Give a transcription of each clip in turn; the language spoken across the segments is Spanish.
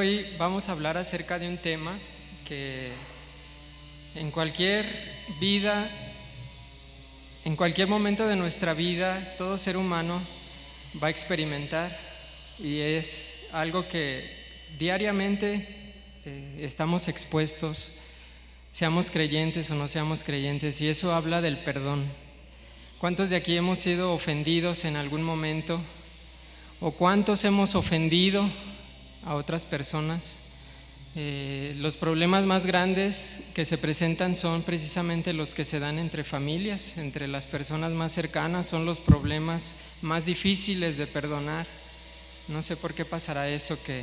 hoy vamos a hablar acerca de un tema que en cualquier vida, en cualquier momento de nuestra vida, todo ser humano va a experimentar, y es algo que diariamente estamos expuestos, seamos creyentes o no seamos creyentes, y eso habla del perdón. ¿Cuántos de aquí hemos sido ofendidos en algún momento? ¿O cuántos hemos ofendido a otras personas? Los problemas más grandes que se presentan son precisamente los que se dan entre familias, entre las personas más cercanas. Son los problemas más difíciles de perdonar. No sé por qué pasará eso, que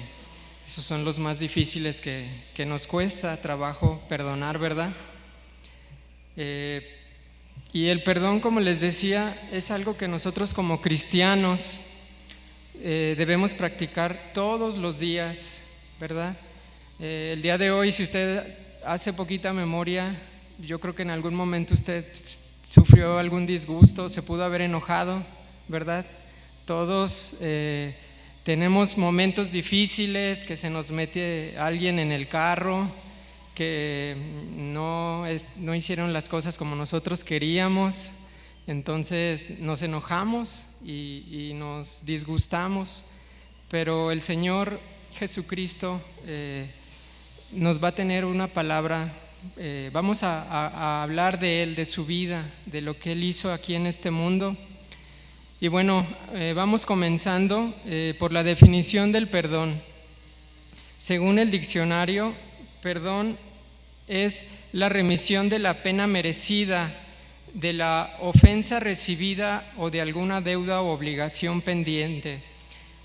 esos son los más difíciles que nos cuesta trabajo perdonar, ¿verdad? Y el perdón, como les decía, es algo que nosotros como cristianos debemos practicar todos los días, ¿verdad? El día de hoy, si usted hace poquita memoria, yo creo que en algún momento usted sufrió algún disgusto, se pudo haber enojado, ¿verdad? Todos tenemos momentos difíciles, que se nos mete alguien en el carro, que no hicieron las cosas como nosotros queríamos, entonces nos enojamos y nos disgustamos, pero el Señor Jesucristo nos va a tener una palabra. Vamos a hablar de Él, de su vida, de lo que Él hizo aquí en este mundo. Y bueno, vamos comenzando por la definición del perdón. Según el diccionario, perdón es la remisión de la pena merecida, de la ofensa recibida o de alguna deuda o obligación pendiente.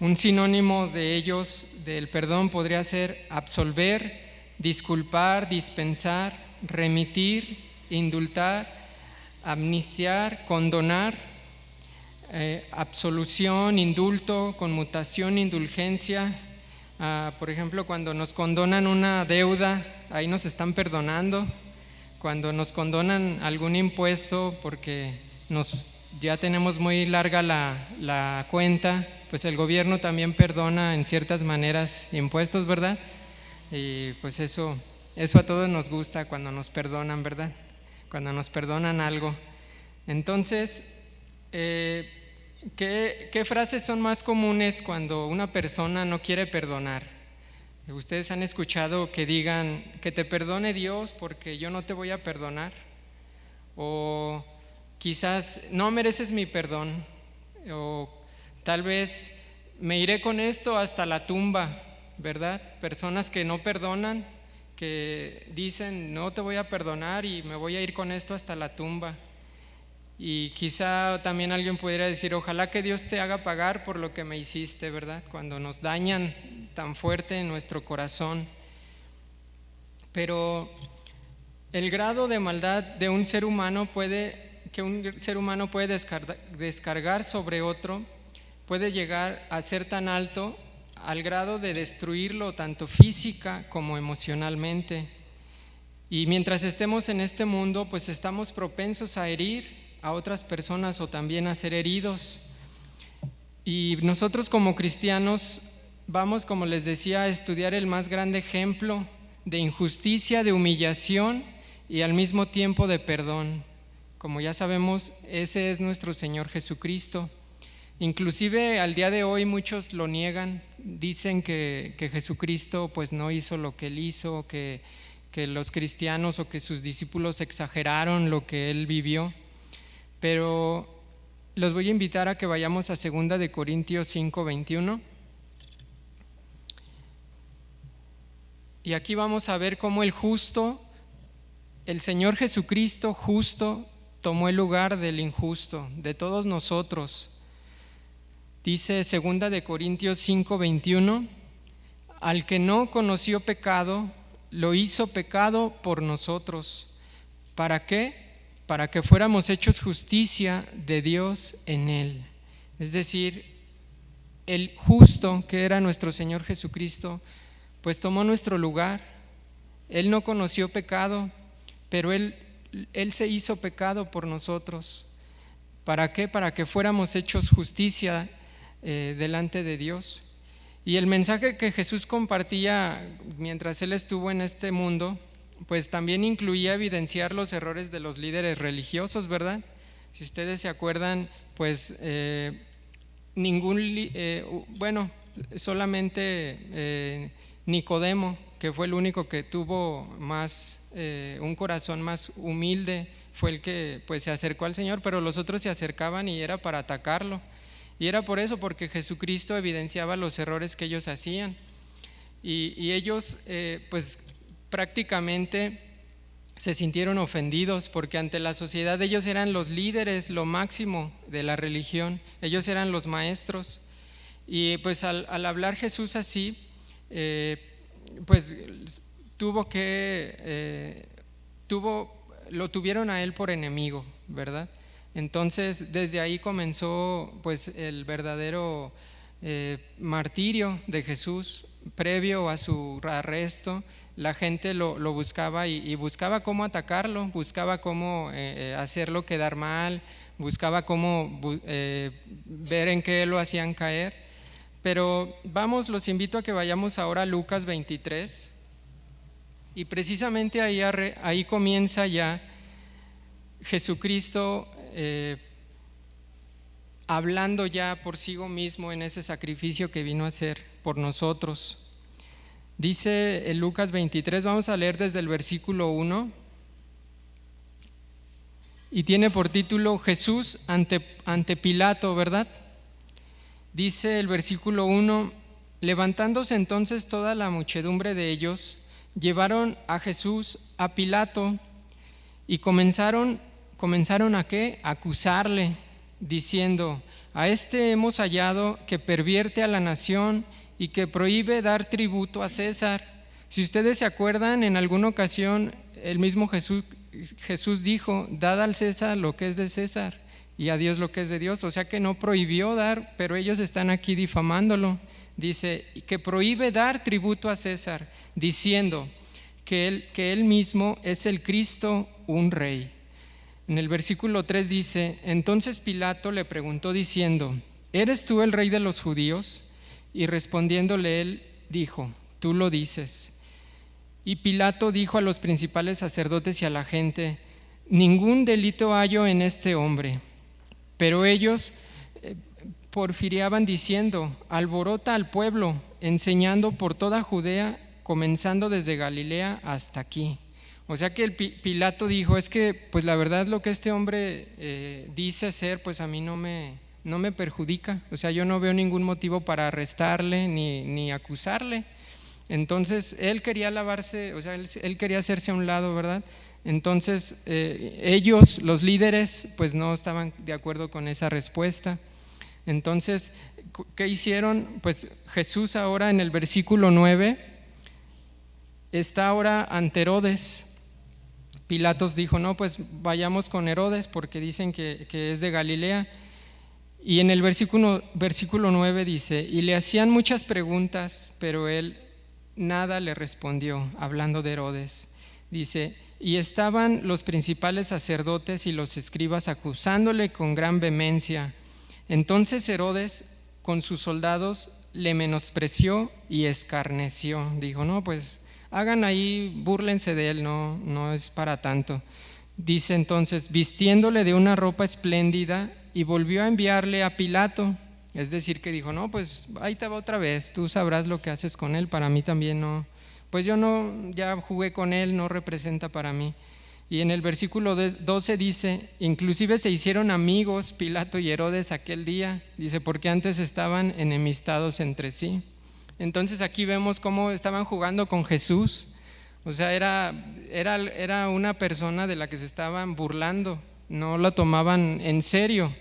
Un sinónimo de ellos, del perdón, podría ser absolver, disculpar, dispensar, remitir, indultar, amnistiar, condonar, absolución, indulto, conmutación, indulgencia. Por ejemplo, cuando nos condonan una deuda, ahí nos están perdonando. Cuando nos condonan algún impuesto porque ya tenemos muy larga la cuenta, pues el gobierno también perdona en ciertas maneras impuestos, ¿verdad? Y pues eso a todos nos gusta cuando nos perdonan, ¿verdad? Cuando nos perdonan algo. Entonces, ¿qué frases son más comunes cuando una persona no quiere perdonar? Ustedes han escuchado que digan: que te perdone Dios porque yo no te voy a perdonar. O quizás: no mereces mi perdón. O tal vez: me iré con esto hasta la tumba, ¿verdad? Personas que no perdonan, que dicen: no te voy a perdonar y me voy a ir con esto hasta la tumba. Y quizá también alguien pudiera decir: ojalá que Dios te haga pagar por lo que me hiciste, ¿verdad? Cuando nos dañan tan fuerte en nuestro corazón. Pero el grado de maldad de un ser humano que un ser humano puede descargar sobre otro, puede llegar a ser tan alto al grado de destruirlo tanto física como emocionalmente. Y mientras estemos en este mundo, pues estamos propensos a herir a otras personas o también a ser heridos. Y nosotros como cristianos vamos, como les decía, a estudiar el más grande ejemplo de injusticia, de humillación y al mismo tiempo de perdón. Como ya sabemos, ese es nuestro Señor Jesucristo. Inclusive al día de hoy muchos lo niegan, dicen que Jesucristo pues no hizo lo que Él hizo, que los cristianos o que sus discípulos exageraron lo que Él vivió. Pero los voy a invitar a que vayamos a 2 de Corintios 5:21. Y aquí vamos a ver cómo el Señor Jesucristo justo, tomó el lugar del injusto, de todos nosotros. Dice 2 de Corintios 5:21: al que no conoció pecado, lo hizo pecado por nosotros. ¿Para qué? Para que fuéramos hechos justicia de Dios en él. Es decir, el justo, que era nuestro Señor Jesucristo, pues tomó nuestro lugar. Él no conoció pecado, pero Él se hizo pecado por nosotros. ¿Para qué? Para que fuéramos hechos justicia delante de Dios. Y el mensaje que Jesús compartía mientras Él estuvo en este mundo, pues también incluía evidenciar los errores de los líderes religiosos, ¿verdad? Si ustedes se acuerdan, pues solamente Nicodemo, que fue el único que tuvo un corazón más humilde, fue el que pues se acercó al Señor, pero los otros se acercaban y era para atacarlo. Y era por eso, porque Jesucristo evidenciaba los errores que ellos hacían. Y ellos pues prácticamente se sintieron ofendidos, porque ante la sociedad ellos eran los líderes, lo máximo de la religión, ellos eran los maestros. Y pues al hablar Jesús así, pues lo tuvieron a él por enemigo, ¿verdad? Entonces desde ahí comenzó pues el verdadero martirio de Jesús. Previo a su arresto, la gente lo buscaba y buscaba cómo atacarlo, buscaba cómo hacerlo quedar mal, buscaba cómo ver en qué lo hacían caer. Pero los invito a que vayamos ahora a Lucas 23, y precisamente ahí comienza ya Jesucristo hablando ya por sí mismo en ese sacrificio que vino a hacer por nosotros. Dice en Lucas 23, vamos a leer desde el versículo 1, y tiene por título Jesús ante Pilato, ¿verdad? Dice el versículo 1: levantándose entonces toda la muchedumbre de ellos, llevaron a Jesús a Pilato y comenzaron ¿a qué? A acusarle, diciendo: a este hemos hallado que pervierte a la nación y que prohíbe dar tributo a César. Si ustedes se acuerdan, en alguna ocasión el mismo Jesús dijo: dad al César lo que es de César y a Dios lo que es de Dios. O sea que no prohibió dar, pero ellos están aquí difamándolo. Dice que prohíbe dar tributo a César, diciendo que él mismo es el Cristo, un rey. En el versículo 3 dice: entonces Pilato le preguntó diciendo: ¿eres tú el rey de los judíos? Y respondiéndole él dijo: tú lo dices. Y Pilato dijo a los principales sacerdotes y a la gente: ningún delito hallo en este hombre. Pero ellos porfiriaban diciendo: alborota al pueblo, enseñando por toda Judea, comenzando desde Galilea hasta aquí. O sea que Pilato dijo: es que pues la verdad lo que este hombre dice ser, pues a mí no me perjudica. O sea, yo no veo ningún motivo para arrestarle ni acusarle. Entonces él quería lavarse, o sea, él quería hacerse a un lado, ¿verdad? Entonces ellos, los líderes, pues no estaban de acuerdo con esa respuesta. Entonces, ¿qué hicieron? Pues Jesús ahora en el versículo 9 está ahora ante Herodes. Pilatos dijo: no, pues vayamos con Herodes porque dicen que es de Galilea. Y en el versículo 9 dice: y le hacían muchas preguntas, pero él nada le respondió, hablando de Herodes. Dice: y estaban los principales sacerdotes y los escribas acusándole con gran vehemencia. Entonces Herodes con sus soldados le menospreció y escarneció. Dijo: no, pues hagan ahí, búrlense de él, no es para tanto. Dice entonces: vistiéndole de una ropa espléndida, y volvió a enviarle a Pilato. Es decir, que dijo: no, pues ahí te va otra vez, tú sabrás lo que haces con él, para mí también no, pues yo no, ya jugué con él, no representa para mí. Y en el versículo 12 dice: inclusive se hicieron amigos Pilato y Herodes aquel día, dice, porque antes estaban enemistados entre sí. Entonces aquí vemos cómo estaban jugando con Jesús. O sea, era una persona de la que se estaban burlando, no la tomaban en serio.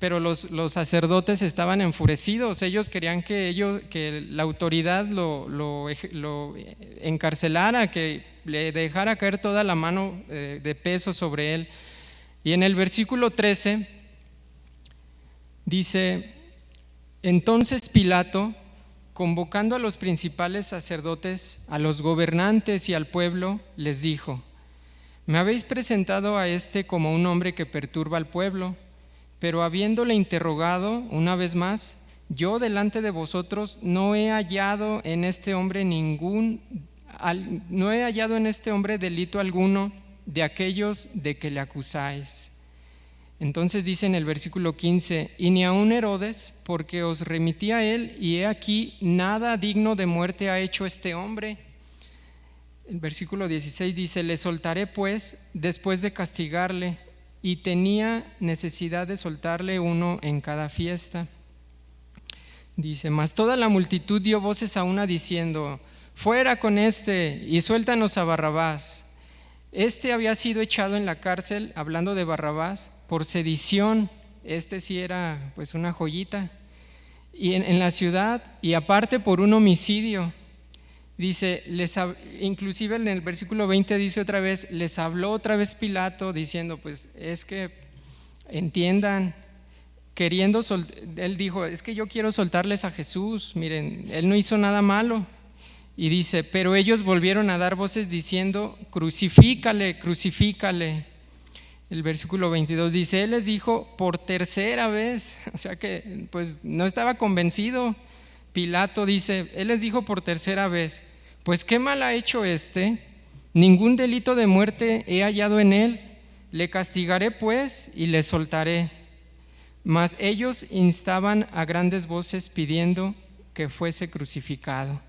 Pero los sacerdotes estaban enfurecidos. Ellos querían que la autoridad lo encarcelara, que le dejara caer toda la mano de peso sobre él. Y en el versículo 13 dice: entonces Pilato, convocando a los principales sacerdotes, a los gobernantes y al pueblo, les dijo: me habéis presentado a este como un hombre que perturba al pueblo. Pero habiéndole interrogado una vez más, yo delante de vosotros no he hallado en este hombre delito alguno de aquellos de que le acusáis. Entonces dice en el versículo 15: y ni aun Herodes, porque os remití a él, y he aquí, nada digno de muerte ha hecho este hombre. El versículo 16 dice: le soltaré pues después de castigarle, y tenía necesidad de soltarle uno en cada fiesta. Dice: mas toda la multitud dio voces a una diciendo: fuera con este, y suéltanos a Barrabás. Este había sido echado en la cárcel, hablando de Barrabás, por sedición. Este sí era pues una joyita. Y en la ciudad, y aparte por un homicidio. Dice, inclusive en el versículo 20 dice otra vez, les habló otra vez Pilato diciendo: pues es que entiendan, él dijo: es que yo quiero soltarles a Jesús, miren, él no hizo nada malo. Y dice: pero ellos volvieron a dar voces diciendo: crucifícale, crucifícale. El versículo 22 dice: él les dijo por tercera vez, o sea que pues no estaba convencido. Pilato dice: él les dijo por tercera vez: pues qué mal ha hecho este, ningún delito de muerte he hallado en él, le castigaré pues y le soltaré. Mas ellos instaban a grandes voces pidiendo que fuese crucificado.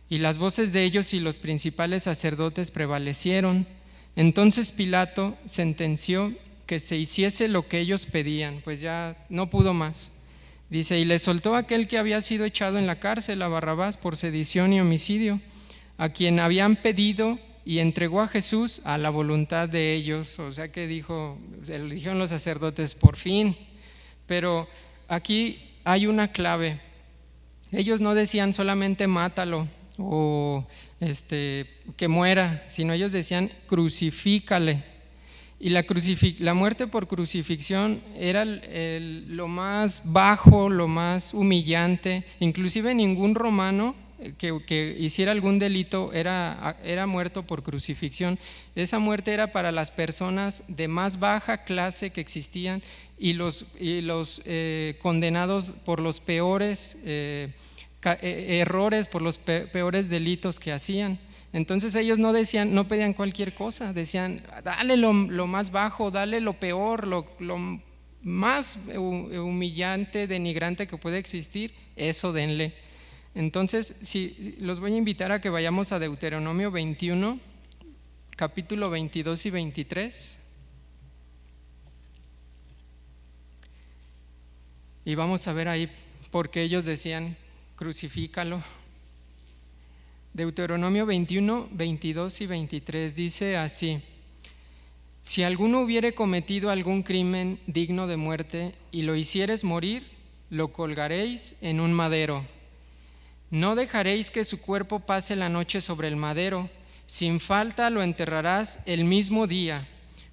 Y las voces de ellos y los principales sacerdotes prevalecieron. Entonces Pilato sentenció que se hiciese lo que ellos pedían, pues ya no pudo más. Dice: y le soltó a aquel que había sido echado en la cárcel, a Barrabás, por sedición y homicidio, a quien habían pedido, y entregó a Jesús a la voluntad de ellos. O sea que le dijeron los sacerdotes: por fin. Pero aquí hay una clave. Ellos no decían solamente mátalo o que muera, sino ellos decían: crucifícale. Y la muerte por crucifixión era lo más bajo, lo más humillante. Inclusive ningún romano que hiciera algún delito era muerto por crucifixión. Esa muerte era para las personas de más baja clase que existían, y los condenados por los peores errores, por los peores delitos que hacían. Entonces ellos no pedían cualquier cosa, decían: dale lo más bajo, dale lo peor, lo más humillante, denigrante que puede existir, eso denle. Entonces los voy a invitar a que vayamos a Deuteronomio 21, capítulo 22 y 23. Y vamos a ver ahí por qué ellos decían: crucifícalo. Deuteronomio 21, 22 y 23 dice así: si alguno hubiere cometido algún crimen digno de muerte y lo hicieres morir, lo colgaréis en un madero. No dejaréis que su cuerpo pase la noche sobre el madero, sin falta lo enterrarás el mismo día,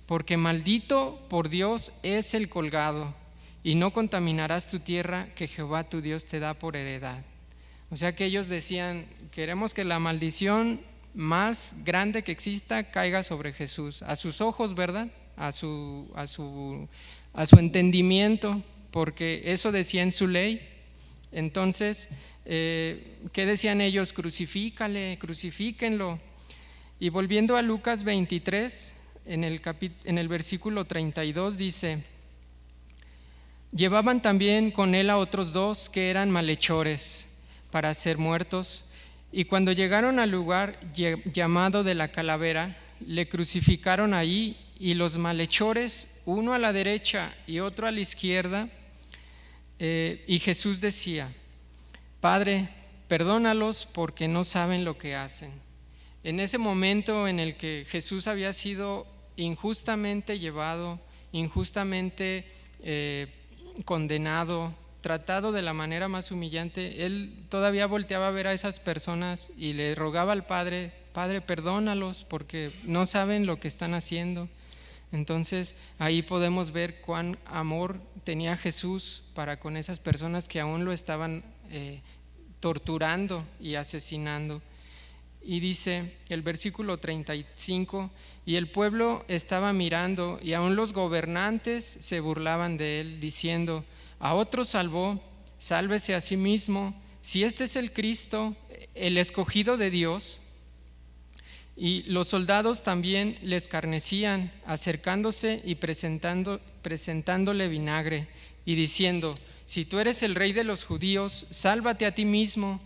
porque maldito por Dios es el colgado, y no contaminarás tu tierra que Jehová tu Dios te da por heredad. O sea que ellos decían: queremos que la maldición más grande que exista caiga sobre Jesús, a sus ojos, ¿verdad? A su entendimiento, porque eso decía en su ley. Entonces, ¿qué decían ellos? Crucifícale, crucifíquenlo. Y volviendo a Lucas 23, en el versículo 32 dice: llevaban también con él a otros dos que eran malhechores para ser muertos, y cuando llegaron al lugar llamado de la calavera, le crucificaron ahí, y los malhechores, uno a la derecha y otro a la izquierda. Y Jesús decía: Padre, perdónalos porque no saben lo que hacen. En ese momento en el que Jesús había sido injustamente llevado, injustamente condenado, tratado de la manera más humillante, él todavía volteaba a ver a esas personas y le rogaba al Padre: Padre, perdónalos porque no saben lo que están haciendo. Entonces ahí podemos ver cuán amor tenía Jesús para con esas personas que aún lo estaban torturando y asesinando. Y dice el versículo 35: y el pueblo estaba mirando, y aún los gobernantes se burlaban de él, diciendo: a otros salvó, sálvese a sí mismo. Si este es el Cristo, el escogido de Dios. Y los soldados también le escarnecían, acercándose y presentándole vinagre y diciendo: si tú eres el rey de los judíos, sálvate a ti mismo.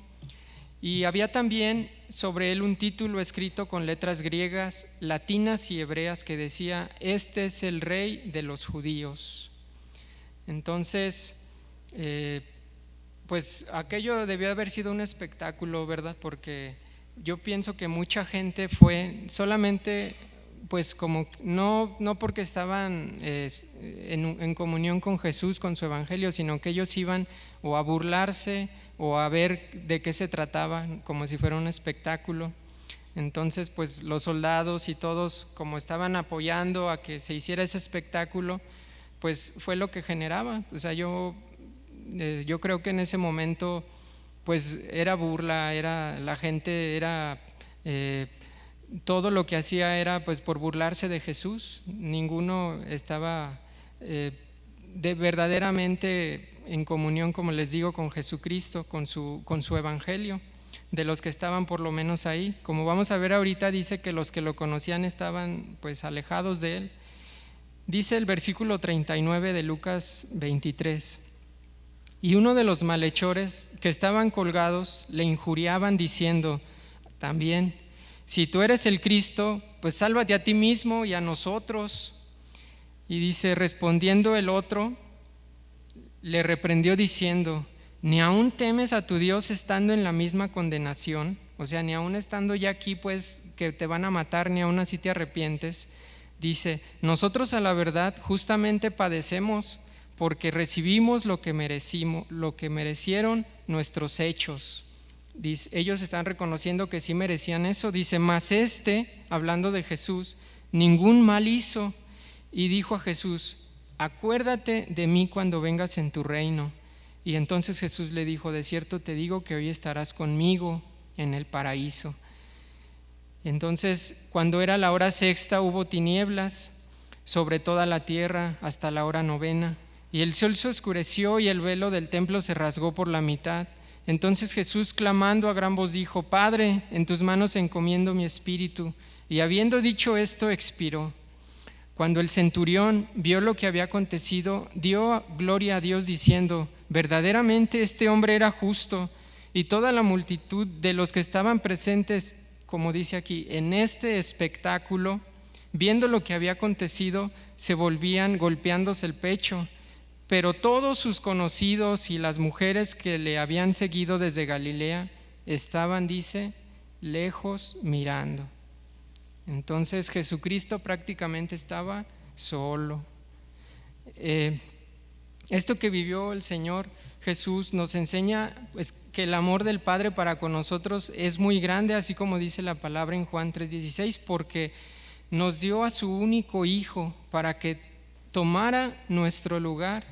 Y había también sobre él un título escrito con letras griegas, latinas y hebreas que decía: este es el rey de los judíos. Entonces, pues aquello debió haber sido un espectáculo, ¿verdad? Porque yo pienso que mucha gente fue solamente, pues como no porque estaban en comunión con Jesús, con su evangelio, sino que ellos iban o a burlarse o a ver de qué se trataba, como si fuera un espectáculo. Entonces, pues los soldados y todos, como estaban apoyando a que se hiciera ese espectáculo, pues fue lo que generaba. O sea, yo creo que en ese momento pues era burla, la gente era todo lo que hacía era pues por burlarse de Jesús. Ninguno estaba verdaderamente en comunión, como les digo, con Jesucristo, con su evangelio, de los que estaban por lo menos ahí. Como vamos a ver ahorita, dice que los que lo conocían estaban pues alejados de él. Dice el versículo 39 de Lucas 23: y uno de los malhechores que estaban colgados le injuriaban diciendo también: si tú eres el Cristo, pues sálvate a ti mismo y a nosotros. Y dice: respondiendo el otro, le reprendió diciendo: ¿ni aún temes a tu Dios estando en la misma condenación? O sea, ni aún estando ya aquí, pues que te van a matar, ni aún así te arrepientes. Dice: nosotros a la verdad justamente padecemos, porque recibimos lo que merecieron nuestros hechos. Dice, ellos están reconociendo que sí merecían eso. Dice: mas hablando de Jesús, ningún mal hizo. Y dijo a Jesús: acuérdate de mí cuando vengas en tu reino. Y entonces Jesús le dijo: de cierto te digo que hoy estarás conmigo en el paraíso. Entonces, cuando era la hora sexta, hubo tinieblas sobre toda la tierra hasta la hora novena. Y el sol se oscureció y el velo del templo se rasgó por la mitad. Entonces Jesús, clamando a gran voz, dijo: Padre, en tus manos encomiendo mi espíritu. Y habiendo dicho esto, expiró. Cuando el centurión vio lo que había acontecido, dio gloria a Dios diciendo: verdaderamente este hombre era justo. Y toda la multitud de los que estaban presentes, como dice aquí, en este espectáculo, viendo lo que había acontecido, se volvían golpeándose el pecho. Pero todos sus conocidos y las mujeres que le habían seguido desde Galilea estaban, dice, lejos mirando. Entonces Jesucristo prácticamente estaba solo. Esto que vivió el Señor Jesús nos enseña pues, que el amor del Padre para con nosotros es muy grande, así como dice la palabra en Juan 3:16, porque nos dio a su único Hijo para que tomara nuestro lugar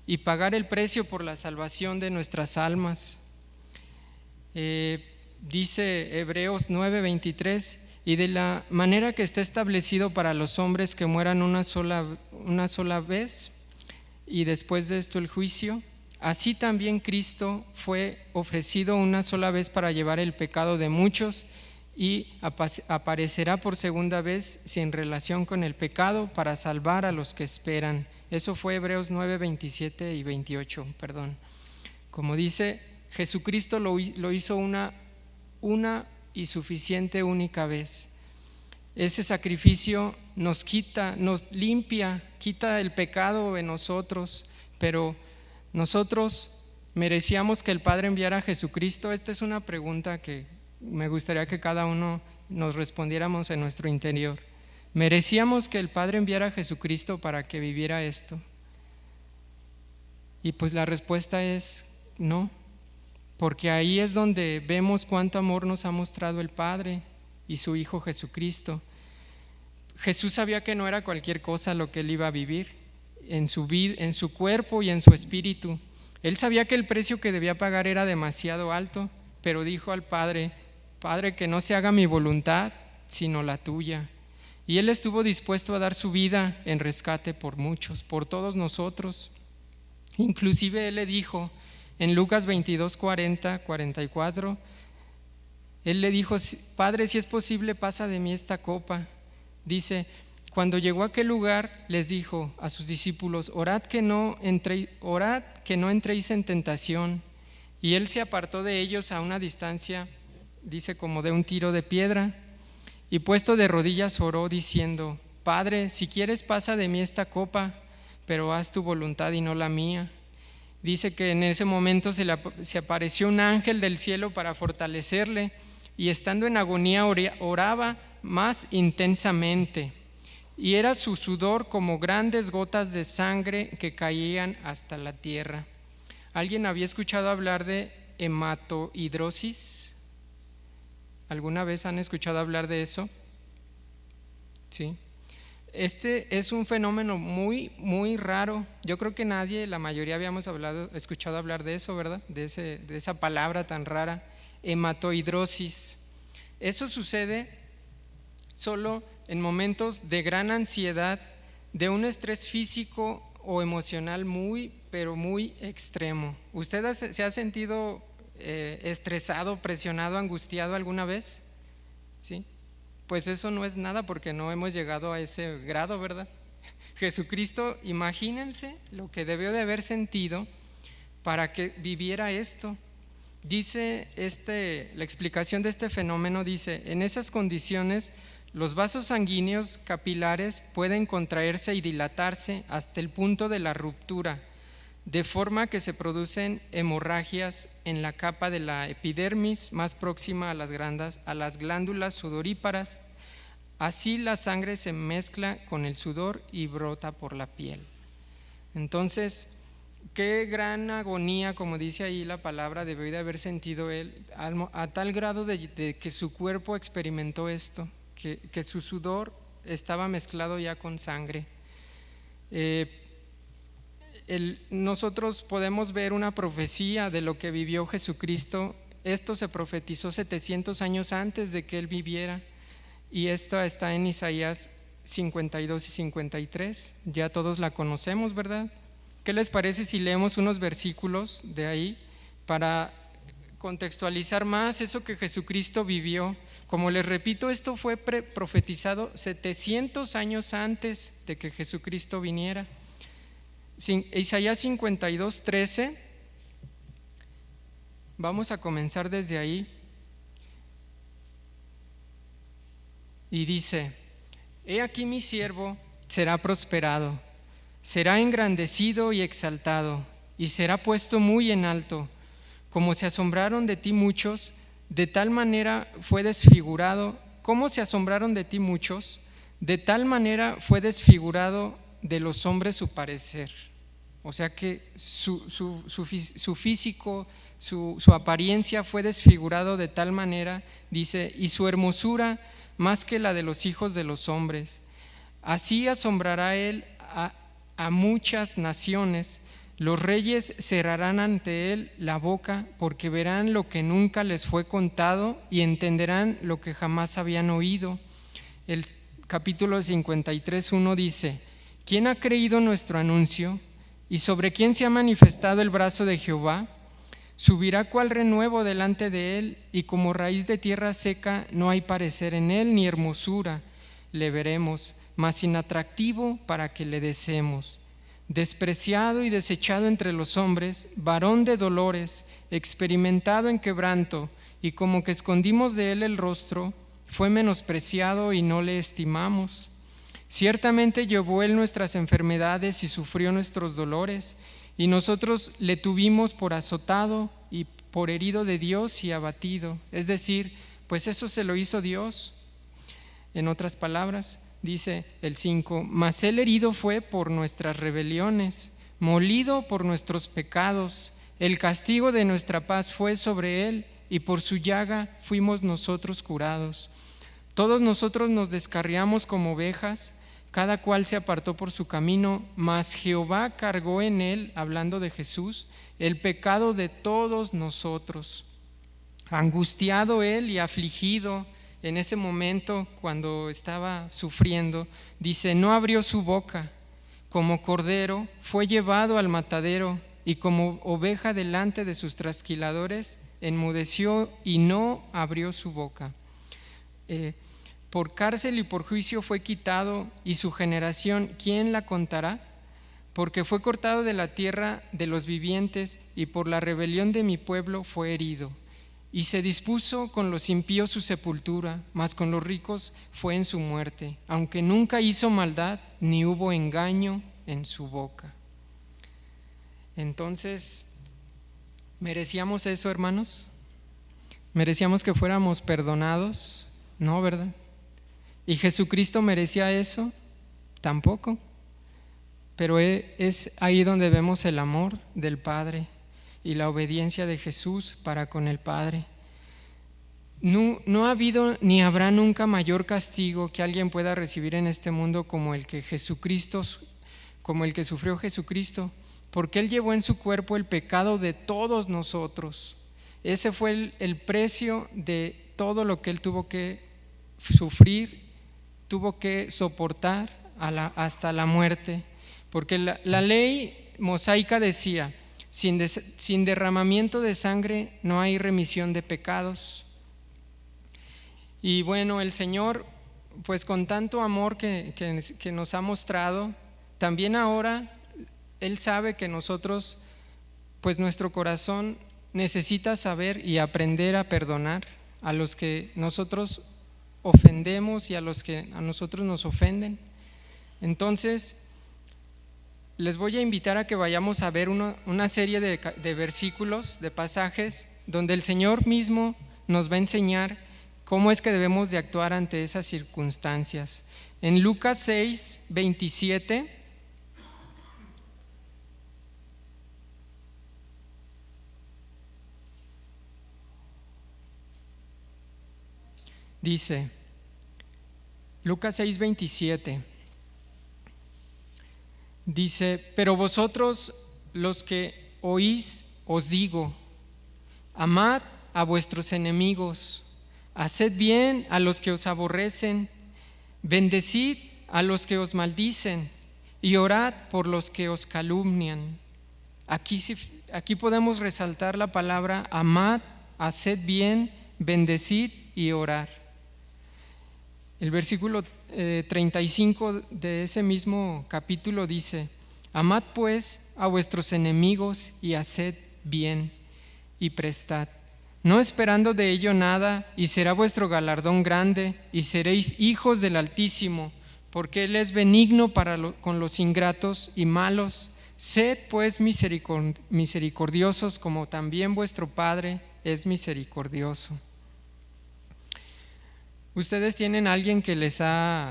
y pagar el precio por la salvación de nuestras almas. Dice Hebreos 9:23: y de la manera que está establecido para los hombres que mueran una sola vez y después de esto el juicio, así también Cristo fue ofrecido una sola vez para llevar el pecado de muchos y aparecerá por segunda vez sin relación con el pecado para salvar a los que esperan. Eso fue Hebreos 9, 27 y 28, perdón. Como dice, Jesucristo lo hizo una y suficiente única vez. Ese sacrificio nos quita, nos limpia, quita el pecado en nosotros, pero nosotros merecíamos que el Padre enviara a Jesucristo. Esta es una pregunta que me gustaría que cada uno nos respondiéramos en nuestro interior. ¿Merecíamos que el Padre enviara a Jesucristo para que viviera esto? Y pues la respuesta es no, porque ahí es donde vemos cuánto amor nos ha mostrado el Padre y su Hijo Jesucristo. Jesús sabía que no era cualquier cosa lo que él iba a vivir en su cuerpo y en su espíritu. Él sabía que el precio que debía pagar era demasiado alto, pero dijo al Padre: Padre, que no se haga mi voluntad, sino la tuya. Y él estuvo dispuesto a dar su vida en rescate por muchos, por todos nosotros. Inclusive él le dijo En Lucas 22, 40, 44, Él le dijo: Padre, si es posible, pasa de mí esta copa. Dice: cuando llegó a aquel lugar, les dijo a sus discípulos: orad que no entréis en tentación. Y Él se apartó de ellos a una distancia, dice, como de un tiro de piedra, y puesto de rodillas oró diciendo: Padre, si quieres, pasa de mí esta copa, pero haz tu voluntad y no la mía. Dice que en ese momento se apareció un ángel del cielo para fortalecerle, y estando en agonía oraba más intensamente, y era su sudor como grandes gotas de sangre que caían hasta la tierra. ¿Alguien había escuchado hablar de hematohidrosis? ¿Alguna vez han escuchado hablar de eso? Sí. Este es un fenómeno muy, muy raro. Yo creo que la mayoría habíamos escuchado hablar de eso, ¿verdad? De esa palabra tan rara, hematohidrosis. Eso sucede solo en momentos de gran ansiedad, de un estrés físico o emocional muy, pero muy extremo. ¿Usted se ha sentido estresado, presionado, angustiado alguna vez? ¿Sí? Pues eso no es nada, porque no hemos llegado a ese grado, ¿verdad? Jesucristo, imagínense lo que debió de haber sentido para que viviera esto. Dice la explicación de este fenómeno, dice: en esas condiciones los vasos sanguíneos capilares pueden contraerse y dilatarse hasta el punto de la ruptura, de forma que se producen hemorragias en la capa de la epidermis más próxima a las glándulas sudoríparas. Así la sangre se mezcla con el sudor y brota por la piel. Entonces, qué gran agonía, como dice ahí la palabra, debió de haber sentido él, a tal grado de que su cuerpo experimentó esto, que su sudor estaba mezclado ya con sangre. Nosotros podemos ver una profecía de lo que vivió Jesucristo. Esto se profetizó 700 años antes de que Él viviera, y esto está en Isaías 52 y 53. Ya todos la conocemos, ¿verdad? ¿Qué les parece si leemos unos versículos de ahí para contextualizar más eso que Jesucristo vivió? Como les repito, esto fue profetizado 700 años antes de que Jesucristo viniera. Isaías 52, 13, vamos a comenzar desde ahí. Y dice: he aquí mi siervo será prosperado, será engrandecido y exaltado, y será puesto muy en alto. Como se asombraron de ti muchos, de tal manera fue desfigurado. ¿Cómo se asombraron de ti muchos? De tal manera fue desfigurado de los hombres su parecer. O sea que su físico, su apariencia fue desfigurado de tal manera, dice, y su hermosura más que la de los hijos de los hombres. Así asombrará él a muchas naciones. Los reyes cerrarán ante él la boca, porque verán lo que nunca les fue contado y entenderán lo que jamás habían oído. El capítulo 53:1 dice: ¿quién ha creído nuestro anuncio? ¿Y sobre quién se ha manifestado el brazo de Jehová? Subirá cual renuevo delante de él, y como raíz de tierra seca no hay parecer en él ni hermosura. Le veremos, mas inatractivo para que le deseemos. Despreciado y desechado entre los hombres, varón de dolores, experimentado en quebranto, y como que escondimos de él el rostro, fue menospreciado y no le estimamos. Ciertamente llevó él nuestras enfermedades y sufrió nuestros dolores, y nosotros le tuvimos por azotado y por herido de Dios y abatido. Es decir, pues eso se lo hizo Dios. En otras palabras, dice el 5: mas él herido fue por nuestras rebeliones, molido por nuestros pecados. El castigo de nuestra paz fue sobre él, y por su llaga fuimos nosotros curados. Todos nosotros nos descarriamos como ovejas, cada cual se apartó por su camino, mas Jehová cargó en él, hablando de Jesús, el pecado de todos nosotros. Angustiado él y afligido, en ese momento cuando estaba sufriendo, dice, no abrió su boca. Como cordero fue llevado al matadero, y como oveja delante de sus trasquiladores, enmudeció y no abrió su boca. Por cárcel y por juicio fue quitado, y su generación, ¿quién la contará? Porque fue cortado de la tierra de los vivientes, y por la rebelión de mi pueblo fue herido. Y se dispuso con los impíos su sepultura, mas con los ricos fue en su muerte, aunque nunca hizo maldad, ni hubo engaño en su boca. Entonces, ¿merecíamos eso, hermanos? ¿Merecíamos que fuéramos perdonados? No, ¿verdad? ¿Y Jesucristo merecía eso? Tampoco. Pero es ahí donde vemos el amor del Padre y la obediencia de Jesús para con el Padre. No ha habido ni habrá nunca mayor castigo que alguien pueda recibir en este mundo como el que sufrió Jesucristo, porque Él llevó en su cuerpo el pecado de todos nosotros. Ese fue el precio de todo lo que Él tuvo que sufrir, tuvo que soportar hasta la muerte, porque la ley mosaica decía: sin derramamiento de sangre no hay remisión de pecados. Y bueno, el Señor, pues con tanto amor que nos ha mostrado, también ahora Él sabe que nosotros, pues nuestro corazón necesita saber y aprender a perdonar a los que nosotros ofendemos y a los que a nosotros nos ofenden. Entonces, les voy a invitar a que vayamos a ver una serie de versículos, de pasajes, donde el Señor mismo nos va a enseñar cómo es que debemos de actuar ante esas circunstancias. En Lucas 6, 27, dice, Lucas 6, 27, dice: pero vosotros los que oís os digo, amad a vuestros enemigos, haced bien a los que os aborrecen, bendecid a los que os maldicen y orad por los que os calumnian. Aquí podemos resaltar la palabra amad, haced bien, bendecid y orar. El versículo 35 de ese mismo capítulo dice: amad pues a vuestros enemigos y haced bien y prestad, no esperando de ello nada, y será vuestro galardón grande, y seréis hijos del Altísimo, porque Él es benigno con los ingratos y malos. Sed pues misericordiosos, como también vuestro Padre es misericordioso. Ustedes tienen alguien que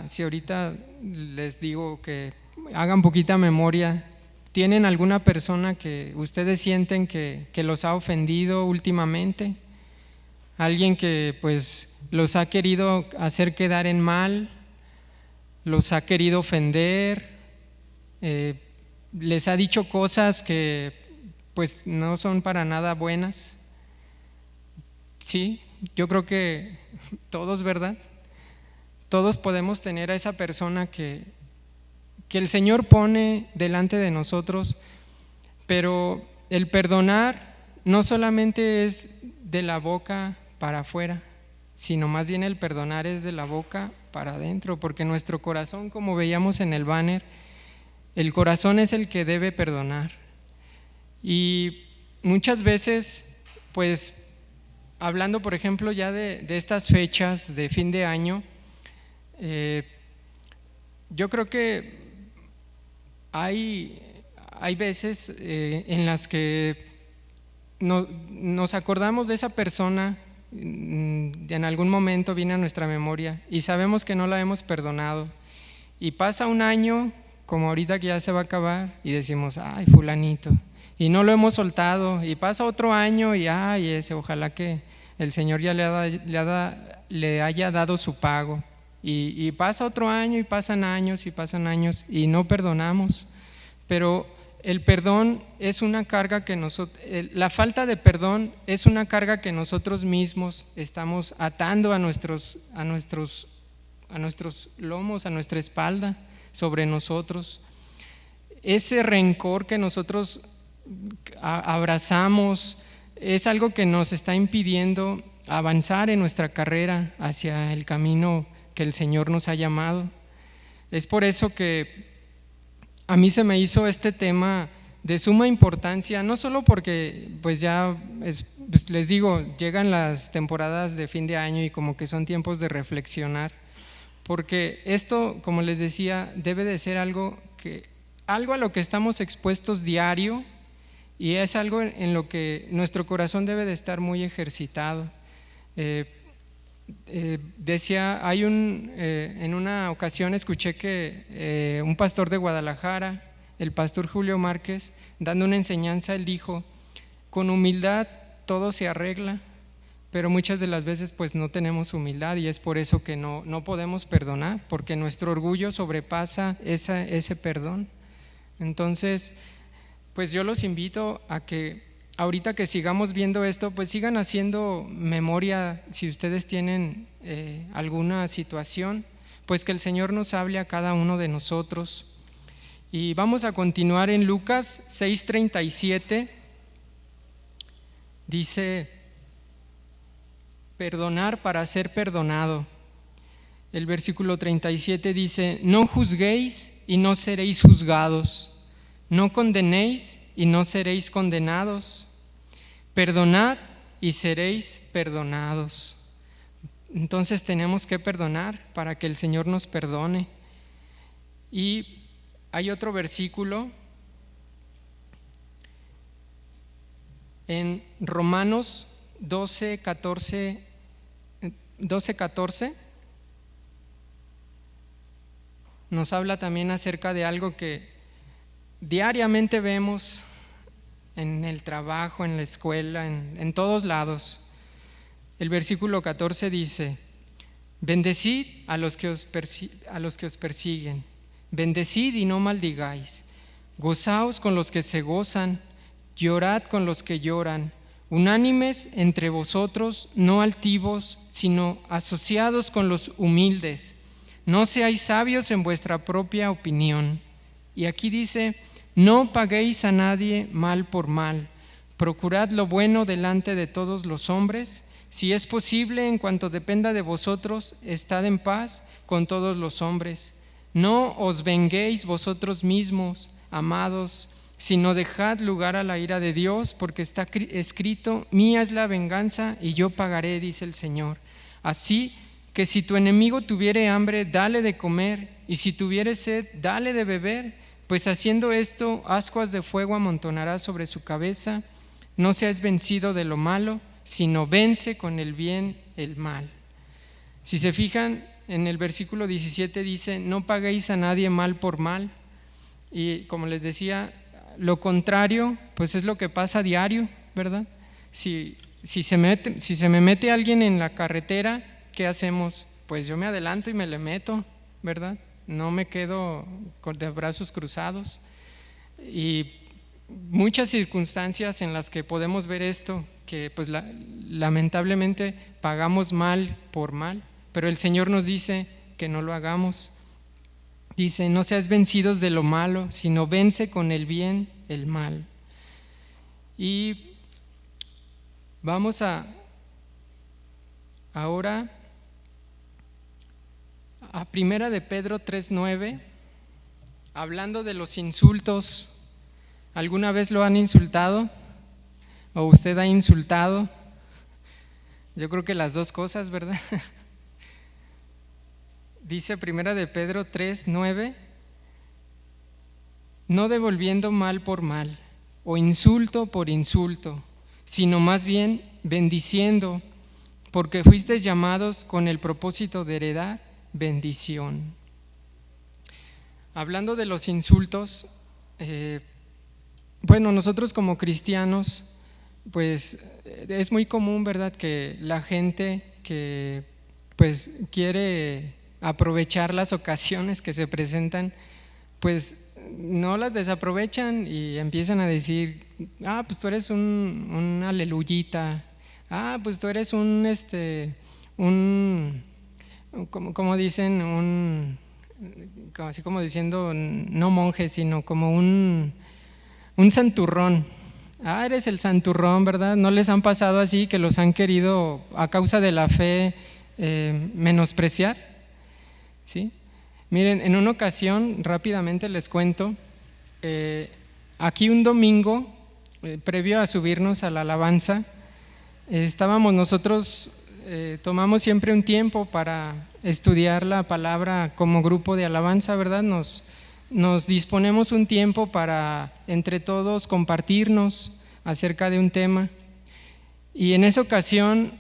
si ahorita les digo que hagan poquita memoria, ¿tienen alguna persona que ustedes sienten que los ha ofendido últimamente? Alguien que pues los ha querido hacer quedar en mal, los ha querido ofender, les ha dicho cosas que pues no son para nada buenas. Sí, yo creo que todos, ¿verdad? Todos podemos tener a esa persona que el Señor pone delante de nosotros, pero el perdonar no solamente es de la boca para afuera, sino más bien el perdonar es de la boca para adentro, porque nuestro corazón, como veíamos en el banner, el corazón es el que debe perdonar. Y muchas veces, pues hablando por ejemplo ya de estas fechas de fin de año, yo creo que hay veces en las que nos acordamos de esa persona, en algún momento viene a nuestra memoria y sabemos que no la hemos perdonado, y pasa un año, como ahorita que ya se va a acabar, y decimos: ay, fulanito, y no lo hemos soltado, y pasa otro año y ay, ese, ojalá que el Señor ya le haya dado su pago, y pasa otro año y pasan años y no perdonamos. Pero el perdón es una carga que la falta de perdón es una carga que nosotros mismos estamos atando a nuestros lomos, a nuestra espalda, sobre nosotros. Ese rencor que nosotros abrazamos, es algo que nos está impidiendo avanzar en nuestra carrera hacia el camino que el Señor nos ha llamado. Es por eso que a mí se me hizo este tema de suma importancia, no solo porque pues les digo, llegan las temporadas de fin de año y como que son tiempos de reflexionar, porque esto, como les decía, debe de ser algo a lo que estamos expuestos diario, y es algo en lo que nuestro corazón debe de estar muy ejercitado. Decía, en una ocasión escuché que un pastor de Guadalajara, el pastor Julio Márquez, dando una enseñanza, él dijo: con humildad todo se arregla, pero muchas de las veces pues no tenemos humildad, y es por eso que no podemos perdonar, porque nuestro orgullo sobrepasa ese perdón. Entonces, pues yo los invito a que ahorita que sigamos viendo esto, pues sigan haciendo memoria. Si ustedes tienen alguna situación, pues que el Señor nos hable a cada uno de nosotros. Y vamos a continuar en Lucas 6:37. Dice: perdonar para ser perdonado. El versículo 37 dice: no juzguéis y no seréis juzgados, no condenéis y no seréis condenados, perdonad y seréis perdonados. Entonces tenemos que perdonar para que el Señor nos perdone. Y hay otro versículo en Romanos 12:14, nos habla también acerca de algo que diariamente vemos en el trabajo, en la escuela, en todos lados. El versículo 14 dice: bendecid a los que os persiguen, bendecid y no maldigáis, gozaos con los que se gozan, llorad con los que lloran, unánimes entre vosotros, no altivos, sino asociados con los humildes. No seáis sabios en vuestra propia opinión. Y aquí dice: no paguéis a nadie mal por mal, procurad lo bueno delante de todos los hombres. Si es posible, en cuanto dependa de vosotros, estad en paz con todos los hombres. No os venguéis vosotros mismos, amados, sino dejad lugar a la ira de Dios, porque está escrito: mía es la venganza y yo pagaré, dice el Señor. Así que si tu enemigo tuviere hambre, dale de comer, y si tuviere sed, dale de beber, pues haciendo esto, ascuas de fuego amontonarás sobre su cabeza. No seas vencido de lo malo, sino vence con el bien el mal. Si se fijan, en el versículo 17 dice: no paguéis a nadie mal por mal. Y como les decía, lo contrario pues es lo que pasa a diario, ¿verdad? Si se me mete alguien en la carretera, ¿qué hacemos? Pues yo me adelanto y me le meto, ¿verdad? No me quedo de brazos cruzados. Y muchas circunstancias en las que podemos ver esto, que pues lamentablemente pagamos mal por mal, pero el Señor nos dice que no lo hagamos. Dice: no seas vencidos de lo malo, sino vence con el bien el mal. Y vamos ahora a Primera de Pedro 3:9, hablando de los insultos. ¿Alguna vez lo han insultado? ¿O usted ha insultado? Yo creo que las dos cosas, ¿verdad? Dice Primera de Pedro 3:9: no devolviendo mal por mal o insulto por insulto, sino más bien bendiciendo, porque fuisteis llamados con el propósito de heredar bendición. Hablando de los insultos, bueno, nosotros como cristianos, pues es muy común, ¿verdad?, que la gente que pues quiere aprovechar las ocasiones que se presentan, pues no las desaprovechan y empiezan a decir: pues tú eres un aleluyita, pues tú eres como dicen, así como diciendo, no monje, sino como un santurrón. Ah, eres el santurrón, ¿verdad? ¿No les han pasado así que los han querido a causa de la fe menospreciar? ¿Sí? Miren, en una ocasión, rápidamente les cuento, aquí un domingo, previo a subirnos a la alabanza, estábamos nosotros, tomamos siempre un tiempo para estudiar la palabra como grupo de alabanza, ¿verdad? Nos disponemos un tiempo para entre todos compartirnos acerca de un tema, y en esa ocasión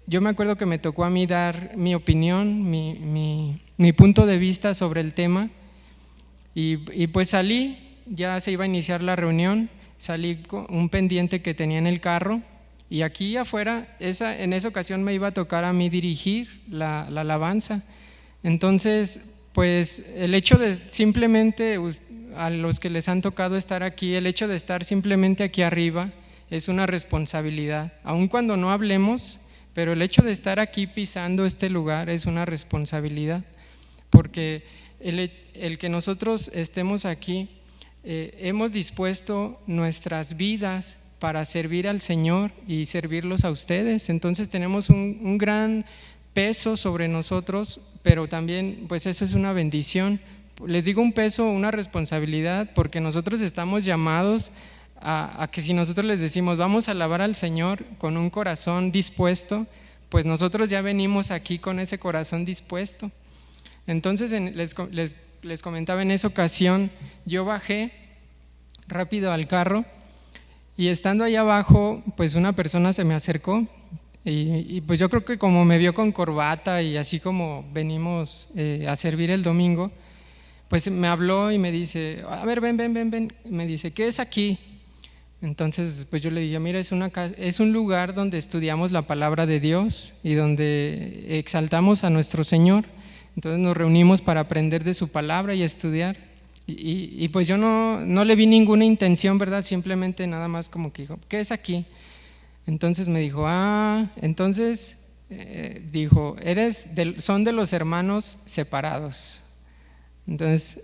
yo me acuerdo que me tocó a mí dar mi opinión, mi punto de vista sobre el tema, y pues salí, ya se iba a iniciar la reunión, salí con un pendiente que tenía en el carro, y aquí afuera, en esa ocasión me iba a tocar a mí dirigir la alabanza. Entonces, pues el hecho de simplemente, a los que les han tocado estar aquí, el hecho de estar simplemente aquí arriba es una responsabilidad, aun cuando no hablemos, pero el hecho de estar aquí pisando este lugar es una responsabilidad, porque el que nosotros estemos aquí, hemos dispuesto nuestras vidas para servir al Señor y servirlos a ustedes. Entonces tenemos un gran peso sobre nosotros, pero también pues eso es una bendición. Les digo un peso, una responsabilidad, porque nosotros estamos llamados a que si nosotros les decimos vamos a alabar al Señor con un corazón dispuesto, pues nosotros ya venimos aquí con ese corazón dispuesto. Entonces les comentaba, en esa ocasión yo bajé rápido al carro, y estando ahí abajo, pues una persona se me acercó, y pues yo creo que como me vio con corbata y así como venimos a servir el domingo, pues me habló y me dice, a ver, ven, me dice, ¿qué es aquí? Entonces pues yo le dije, mira, es un lugar donde estudiamos la palabra de Dios y donde exaltamos a nuestro Señor. Entonces nos reunimos para aprender de su palabra y estudiar. Y pues yo no le vi ninguna intención, ¿verdad? Simplemente nada más como que dijo, ¿qué es aquí? Entonces me dijo, entonces dijo, son de los hermanos separados. Entonces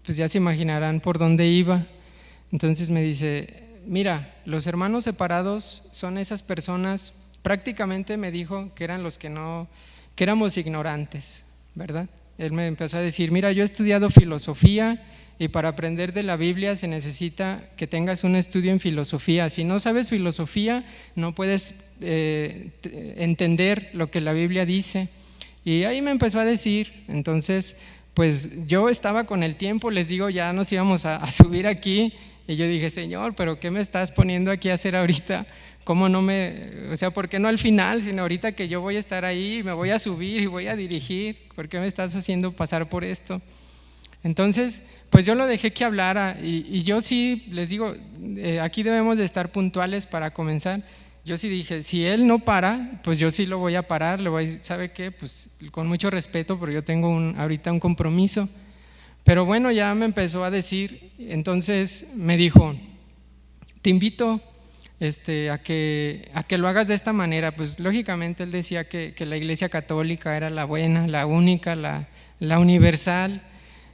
pues ya se imaginarán por dónde iba. Entonces me dice, mira, los hermanos separados son esas personas, prácticamente me dijo que eran los que éramos ignorantes, ¿verdad? Él me empezó a decir, mira, yo he estudiado filosofía y para aprender de la Biblia se necesita que tengas un estudio en filosofía. Si no sabes filosofía, no puedes entender lo que la Biblia dice. Y ahí me empezó a decir, entonces, pues yo estaba con el tiempo, les digo, ya nos íbamos a subir aquí, y yo dije, Señor, pero ¿qué me estás poniendo aquí a hacer ahorita? ¿Cómo no por qué no al final, sino ahorita que yo voy a estar ahí, me voy a subir y voy a dirigir? ¿Por qué me estás haciendo pasar por esto? Entonces, pues yo lo dejé que hablara, y yo sí, les digo, aquí debemos de estar puntuales para comenzar. Yo sí dije, si él no para, pues yo sí lo voy a parar, le voy a decir, ¿sabe qué? Pues con mucho respeto, pero yo tengo ahorita un compromiso. Pero bueno, ya me empezó a decir, entonces me dijo, te invito a que lo hagas de esta manera. Pues lógicamente él decía que la Iglesia Católica era la buena, la única, la universal.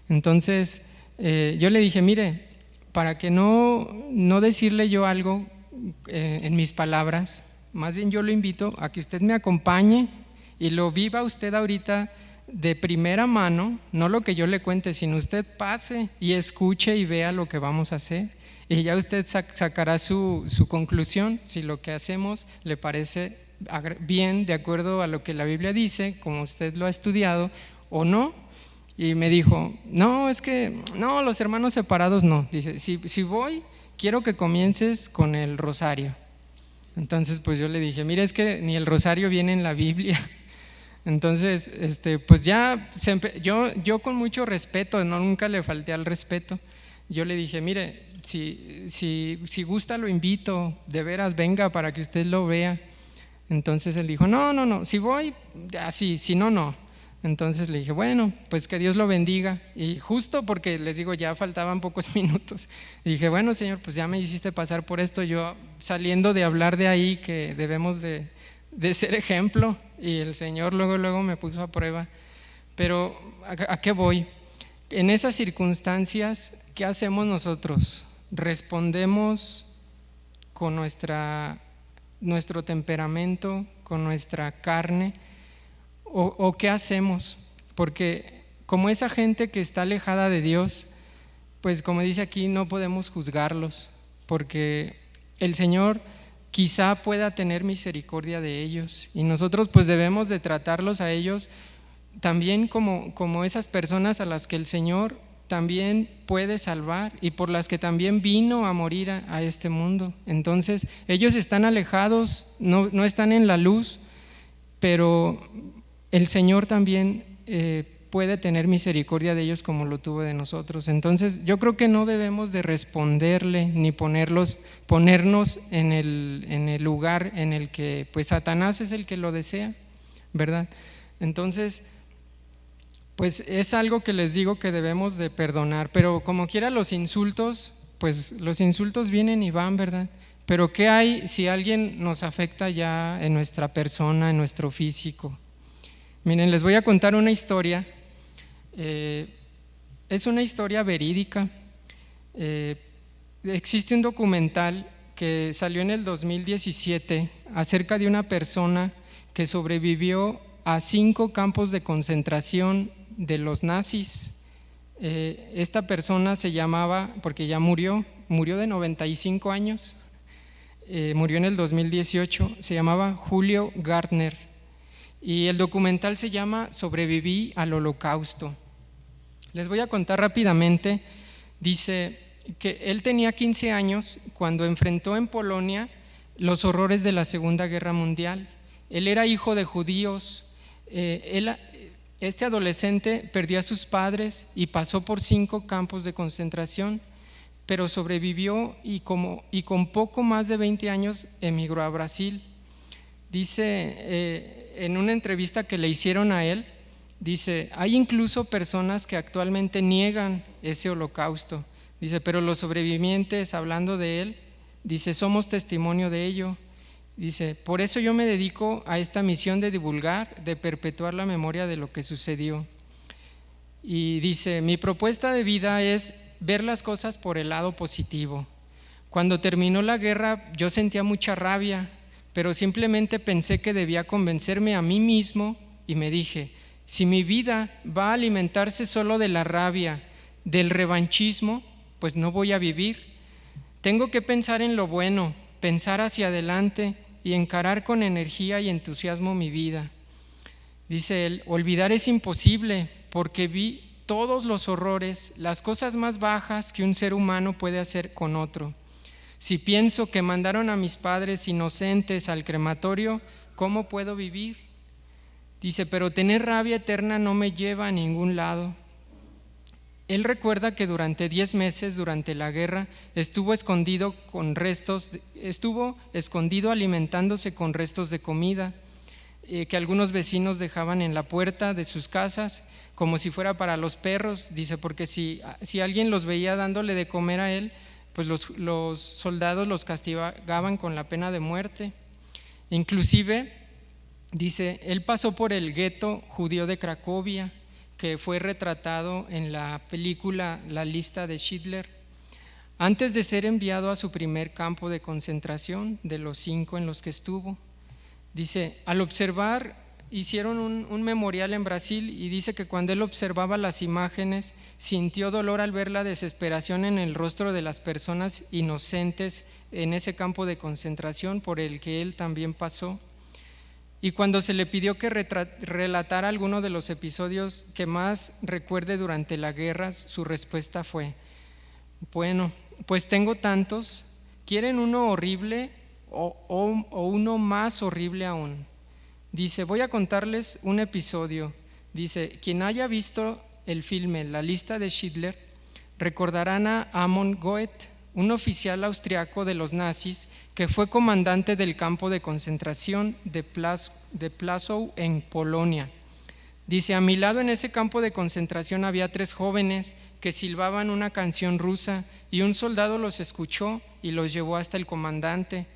Entonces yo le dije, mire, para que no decirle yo algo en mis palabras, más bien yo lo invito a que usted me acompañe y lo viva usted ahorita de primera mano, no lo que yo le cuente, sino usted pase y escuche y vea lo que vamos a hacer, y ya usted sacará su conclusión, si lo que hacemos le parece bien de acuerdo a lo que la Biblia dice, como usted lo ha estudiado, o no. Y me dijo, no, es que no, los hermanos separados no. Dice, si voy, quiero que comiences con el rosario. Entonces pues yo le dije, mira, es que ni el rosario viene en la Biblia. Entonces pues ya yo con mucho respeto, nunca le falté al respeto, yo le dije, mire, si gusta lo invito, de veras venga para que usted lo vea. Entonces él dijo, no, si voy, así, si no. Entonces le dije, bueno, pues que Dios lo bendiga. Y justo porque les digo, ya faltaban pocos minutos, dije, bueno, Señor, pues ya me hiciste pasar por esto, yo saliendo de hablar de ahí que debemos de ser ejemplo, y el Señor luego me puso a prueba. Pero ¿a qué voy? En esas circunstancias, ¿qué hacemos nosotros? ¿Respondemos con nuestro temperamento, con nuestra carne? ¿O qué hacemos? Porque como esa gente que está alejada de Dios, pues como dice aquí, no podemos juzgarlos, porque el Señor quizá pueda tener misericordia de ellos, y nosotros pues debemos de tratarlos a ellos también como esas personas a las que el Señor también puede salvar y por las que también vino a morir a este mundo. Entonces ellos están alejados, no están en la luz, pero el Señor también puede tener misericordia de ellos como lo tuvo de nosotros. Entonces yo creo que no debemos de responderle ni ponernos en el lugar en el que pues Satanás es el que lo desea, ¿verdad? Entonces pues es algo que les digo que debemos de perdonar, pero como quiera los insultos, pues los insultos vienen y van, ¿verdad? Pero ¿qué hay si alguien nos afecta ya en nuestra persona, en nuestro físico? Miren, les voy a contar una historia. Es una historia verídica. Existe un documental que salió en el 2017 acerca de una persona que sobrevivió a 5 campos de concentración de los nazis. Esta persona se llamaba, porque ya murió de 95 años, murió en el 2018, se llamaba Julio Gardner, y el documental se llama Sobreviví al Holocausto. Les voy a contar rápidamente. Dice que él tenía 15 años cuando enfrentó en Polonia los horrores de la Segunda Guerra Mundial. Él era hijo de judíos. Este adolescente perdió a sus padres y pasó por 5 campos de concentración, pero sobrevivió y con poco más de 20 años emigró a Brasil. Dice en una entrevista que le hicieron a él, dice, hay incluso personas que actualmente niegan ese holocausto. Dice, pero los sobrevivientes, hablando de él, dice, somos testimonio de ello. Dice, por eso yo me dedico a esta misión de divulgar, de perpetuar la memoria de lo que sucedió. Y dice, mi propuesta de vida es ver las cosas por el lado positivo. Cuando terminó la guerra yo sentía mucha rabia, pero simplemente pensé que debía convencerme a mí mismo y me dije, si mi vida va a alimentarse solo de la rabia, del revanchismo, pues no voy a vivir. Tengo que pensar en lo bueno, pensar hacia adelante y encarar con energía y entusiasmo mi vida. Dice él, olvidar es imposible porque vi todos los horrores, las cosas más bajas que un ser humano puede hacer con otro. Si pienso que mandaron a mis padres inocentes al crematorio, ¿cómo puedo vivir? Dice, pero tener rabia eterna no me lleva a ningún lado. Él recuerda que durante 10 meses, durante la guerra, estuvo escondido alimentándose con restos de comida que algunos vecinos dejaban en la puerta de sus casas, como si fuera para los perros. Dice, porque si alguien los veía dándole de comer a él, pues los soldados los castigaban con la pena de muerte. Inclusive, dice, él pasó por el gueto judío de Cracovia, que fue retratado en la película La lista de Schindler, antes de ser enviado a su primer campo de concentración de los 5 en los que estuvo. Dice, al observar, hicieron un memorial en Brasil y dice que cuando él observaba las imágenes, sintió dolor al ver la desesperación en el rostro de las personas inocentes en ese campo de concentración por el que él también pasó. Y cuando se le pidió que relatara alguno de los episodios que más recuerde durante la guerra, su respuesta fue, bueno, pues tengo tantos, ¿quieren uno horrible o uno más horrible aún? Dice, voy a contarles un episodio. Dice, quien haya visto el filme La lista de Schindler, recordarán a Amon Goeth, un oficial austriaco de los nazis que fue comandante del campo de concentración de Plaszow en Polonia. Dice, a mi lado en ese campo de concentración había 3 jóvenes que silbaban una canción rusa y un soldado los escuchó y los llevó hasta el comandante.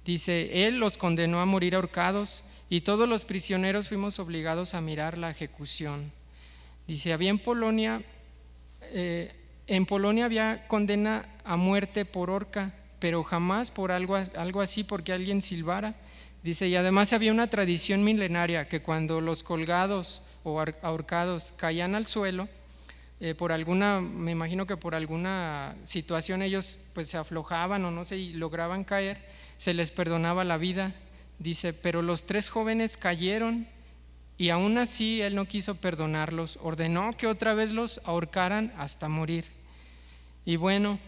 Dice, él los condenó a morir ahorcados y todos los prisioneros fuimos obligados a mirar la ejecución. Dice, había en Polonia en Polonia había condena a muerte por horca, pero jamás por algo así, porque alguien silbara. Dice, y además había una tradición milenaria que cuando los colgados o ahorcados caían al suelo, por alguna, me imagino que por alguna situación ellos pues se aflojaban o no sé, y lograban caer, se les perdonaba la vida. Dice, pero los 3 jóvenes cayeron y aún así él no quiso perdonarlos, ordenó que otra vez los ahorcaran hasta morir. Y bueno,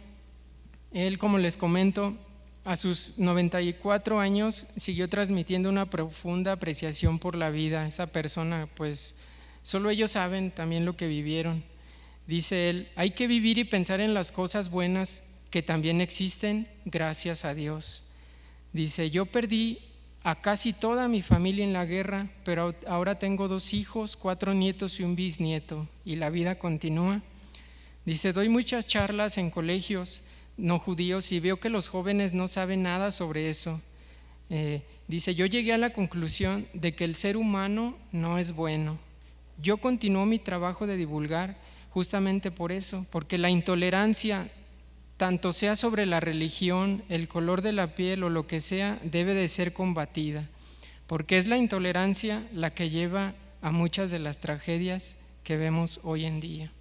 él, como les comento, a sus 94 años siguió transmitiendo una profunda apreciación por la vida. Esa persona, pues, solo ellos saben también lo que vivieron. Dice él, hay que vivir y pensar en las cosas buenas que también existen gracias a Dios. Dice, yo perdí a casi toda mi familia en la guerra, pero ahora tengo 2 hijos, 4 nietos y un bisnieto, y la vida continúa. Dice, doy muchas charlas en colegios no judíos y veo que los jóvenes no saben nada sobre eso. Dice, yo llegué a la conclusión de que el ser humano no es bueno. Yo continúo mi trabajo de divulgar justamente por eso, porque la intolerancia, tanto sea sobre la religión, el color de la piel o lo que sea, debe de ser combatida, porque es la intolerancia la que lleva a muchas de las tragedias que vemos hoy en día.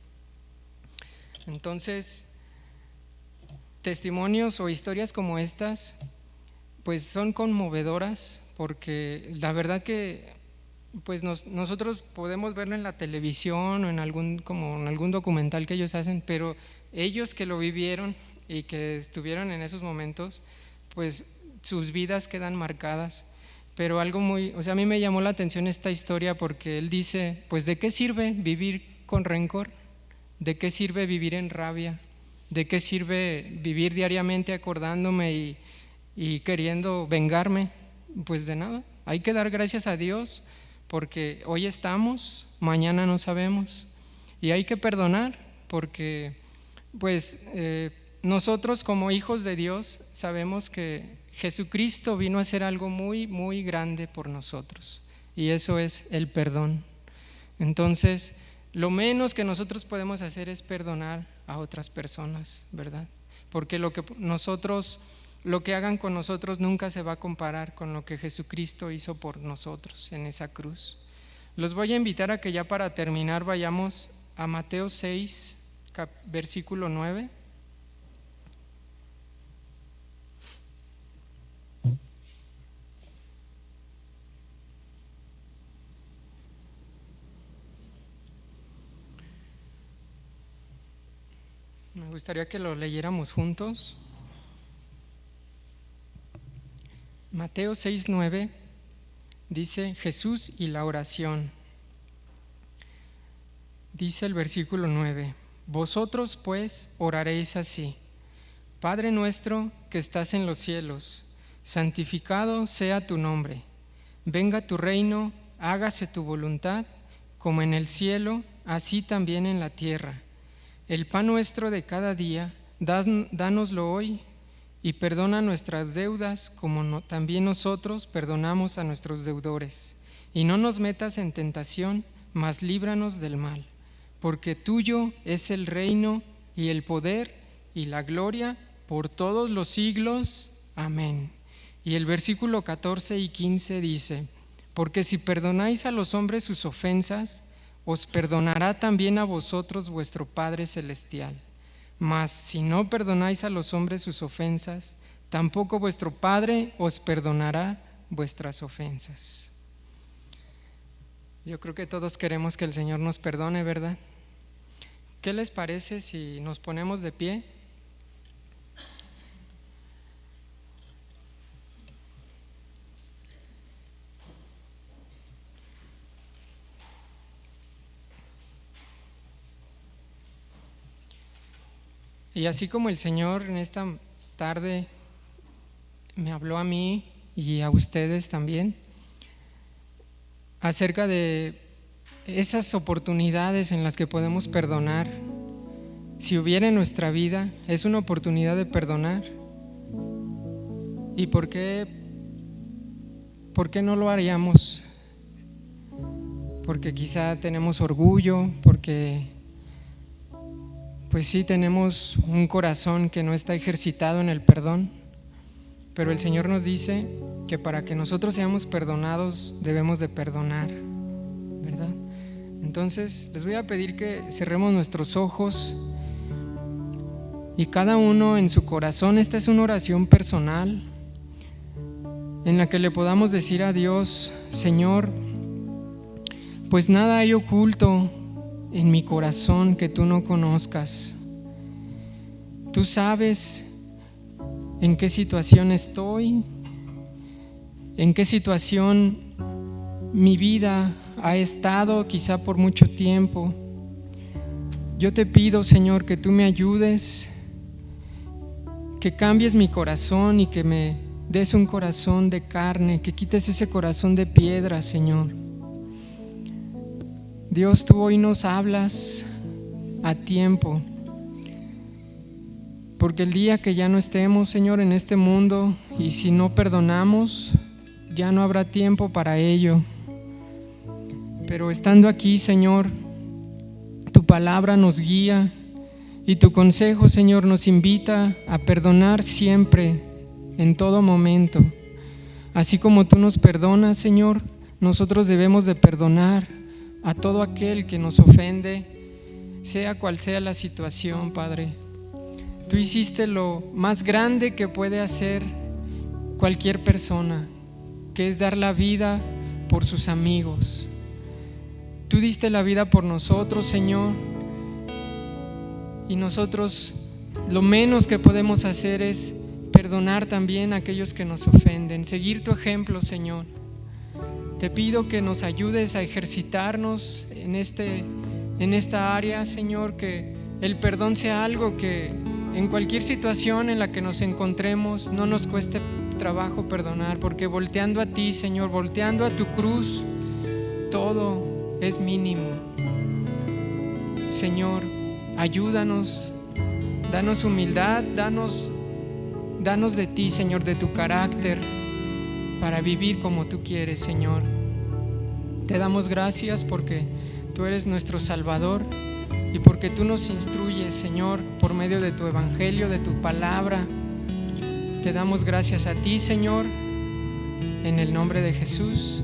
Entonces, testimonios o historias como estas pues son conmovedoras, porque la verdad que pues nosotros podemos verlo en la televisión o en algún documental que ellos hacen, pero ellos que lo vivieron y que estuvieron en esos momentos, pues sus vidas quedan marcadas. Pero algo a mí me llamó la atención esta historia, porque él dice, pues ¿de qué sirve vivir con rencor? ¿De qué sirve vivir en rabia? ¿De qué sirve vivir diariamente acordándome y queriendo vengarme? Pues de nada, hay que dar gracias a Dios, porque hoy estamos, mañana no sabemos, y hay que perdonar, porque pues nosotros como hijos de Dios sabemos que Jesucristo vino a hacer algo muy, muy grande por nosotros, y eso es el perdón. Entonces, lo menos que nosotros podemos hacer es perdonar a otras personas, ¿verdad? Porque lo que hagan con nosotros nunca se va a comparar con lo que Jesucristo hizo por nosotros en esa cruz. Los voy a invitar a que ya para terminar vayamos a Mateo 6, versículo 9. Me gustaría que lo leyéramos juntos. Mateo 6:9 dice Jesús y la oración. Dice el versículo 9: vosotros pues oraréis así: Padre nuestro que estás en los cielos, santificado sea tu nombre. Venga tu reino, hágase tu voluntad, como en el cielo, así también en la tierra. El pan nuestro de cada día, dánoslo hoy, y perdona nuestras deudas, como también nosotros perdonamos a nuestros deudores. Y no nos metas en tentación, mas líbranos del mal. Porque tuyo es el reino, y el poder, y la gloria, por todos los siglos. Amén. Y el versículo 14 y 15 dice: porque si perdonáis a los hombres sus ofensas, os perdonará también a vosotros vuestro Padre Celestial. Mas si no perdonáis a los hombres sus ofensas, tampoco vuestro Padre os perdonará vuestras ofensas. Yo creo que todos queremos que el Señor nos perdone, ¿verdad? ¿Qué les parece si nos ponemos de pie? Y así como el Señor en esta tarde me habló a mí y a ustedes también acerca de esas oportunidades en las que podemos perdonar, si hubiera en nuestra vida, es una oportunidad de perdonar. ¿Y por qué no lo haríamos? Porque quizá tenemos orgullo, porque pues sí tenemos un corazón que no está ejercitado en el perdón, pero el Señor nos dice que para que nosotros seamos perdonados debemos de perdonar, ¿verdad? Entonces les voy a pedir que cerremos nuestros ojos y cada uno en su corazón, esta es una oración personal en la que le podamos decir a Dios: Señor, pues nada hay oculto en mi corazón que tú no conozcas. Tú sabes en qué situación estoy, en qué situación mi vida ha estado quizá por mucho tiempo. Yo te pido, Señor, que tú me ayudes, que cambies mi corazón y que me des un corazón de carne, que quites ese corazón de piedra, Señor. Dios, tú hoy nos hablas a tiempo, porque el día que ya no estemos, Señor, en este mundo, y si no perdonamos, ya no habrá tiempo para ello. Pero estando aquí, Señor, tu palabra nos guía y tu consejo, Señor, nos invita a perdonar siempre, en todo momento. Así como tú nos perdonas, Señor, nosotros debemos de perdonar a todo aquel que nos ofende, sea cual sea la situación, Padre. Tú hiciste lo más grande que puede hacer cualquier persona, que es dar la vida por sus amigos. Tú diste la vida por nosotros, Señor, y nosotros lo menos que podemos hacer es perdonar también a aquellos que nos ofenden, seguir tu ejemplo, Señor. Te pido que nos ayudes a ejercitarnos en esta área, Señor, que el perdón sea algo que en cualquier situación en la que nos encontremos no nos cueste trabajo perdonar, porque volteando a ti, Señor, volteando a tu cruz, todo es mínimo. Señor, ayúdanos, danos humildad, danos de ti, Señor, de tu carácter, para vivir como tú quieres, Señor. Te damos gracias porque tú eres nuestro Salvador y porque tú nos instruyes, Señor, por medio de tu evangelio, de tu palabra. Te damos gracias a ti, Señor, en el nombre de Jesús.